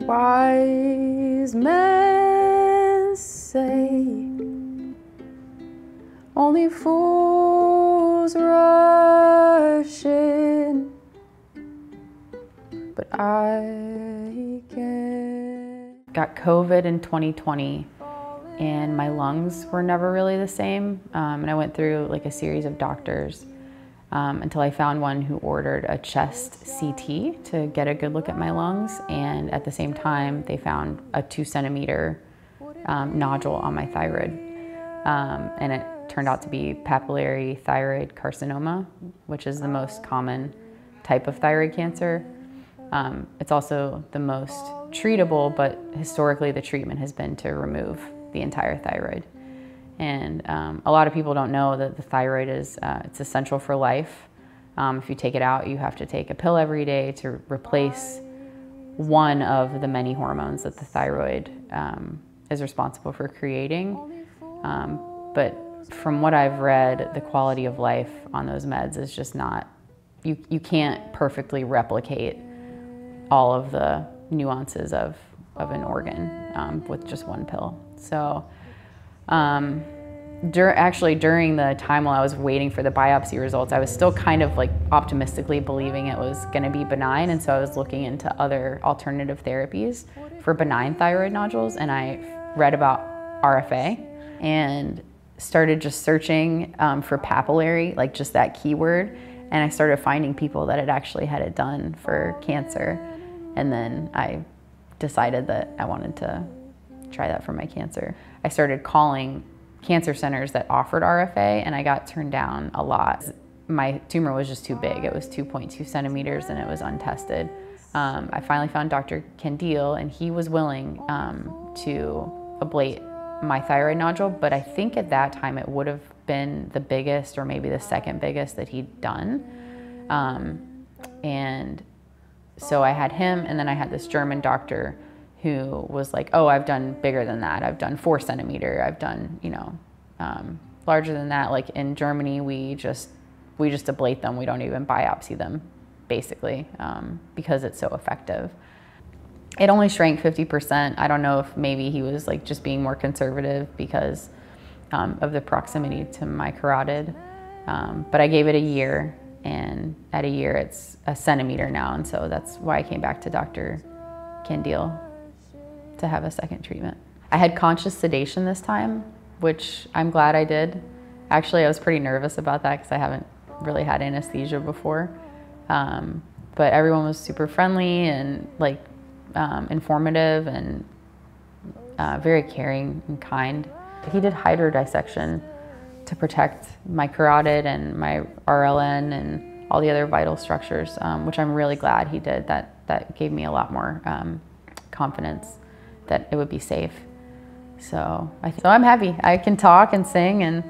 Wise men say only fools rush in, but I can't. Got COVID in 2020 and my lungs were never really the same. And I went through like a series of doctors until I found one who ordered a chest CT to get a good look at my lungs. And at the same time, they found a 2-centimeter nodule on my thyroid. And it turned out to be Papillary Thyroid Carcinoma, which is the most common type of thyroid cancer. It's also the most treatable, but historically the treatment has been to remove the entire thyroid. And a lot of people don't know that the thyroid is it's essential for life. If you take it out, you have to take a pill every day to replace one of the many hormones that the thyroid is responsible for creating. But from what I've read, the quality of life on those meds is just not, you can't perfectly replicate all of the nuances of an organ with just one pill. So actually during the time while I was waiting for the biopsy results, I was still kind of like optimistically believing it was going to be benign. And so I was looking into other alternative therapies for benign thyroid nodules. And I read about RFA and started just searching for papillary, like just that keyword. And I started finding people that had actually had it done for cancer. And then I decided that I wanted to try that for my cancer. I started calling cancer centers that offered RFA and I got turned down a lot. My tumor was just too big. It was 2.2 centimeters and it was untested. I finally found Dr. Kandil and he was willing to ablate my thyroid nodule, but I think at that time it would have been the biggest or maybe the second biggest that he'd done. And so I had him, and then I had this German doctor who was like, oh, I've done bigger than that. I've done 4 centimeter. I've done, you know, larger than that. Like in Germany, we just ablate them. We don't even biopsy them, basically, because it's so effective. It only shrank 50%. I don't know if maybe he was like just being more conservative because of the proximity to my carotid. But I gave it a year, and at a year it's a centimeter now. And so that's why I came back to Dr. Kandil to have a second treatment. I had conscious sedation this time, which I'm glad I did. Actually, I was pretty nervous about that because I haven't really had anesthesia before. But everyone was super friendly and like informative and very caring and kind. He did hydrodissection to protect my carotid and my RLN and all the other vital structures, which I'm really glad he did. That gave me a lot more confidence that it would be safe. So I'm happy. I can talk and sing and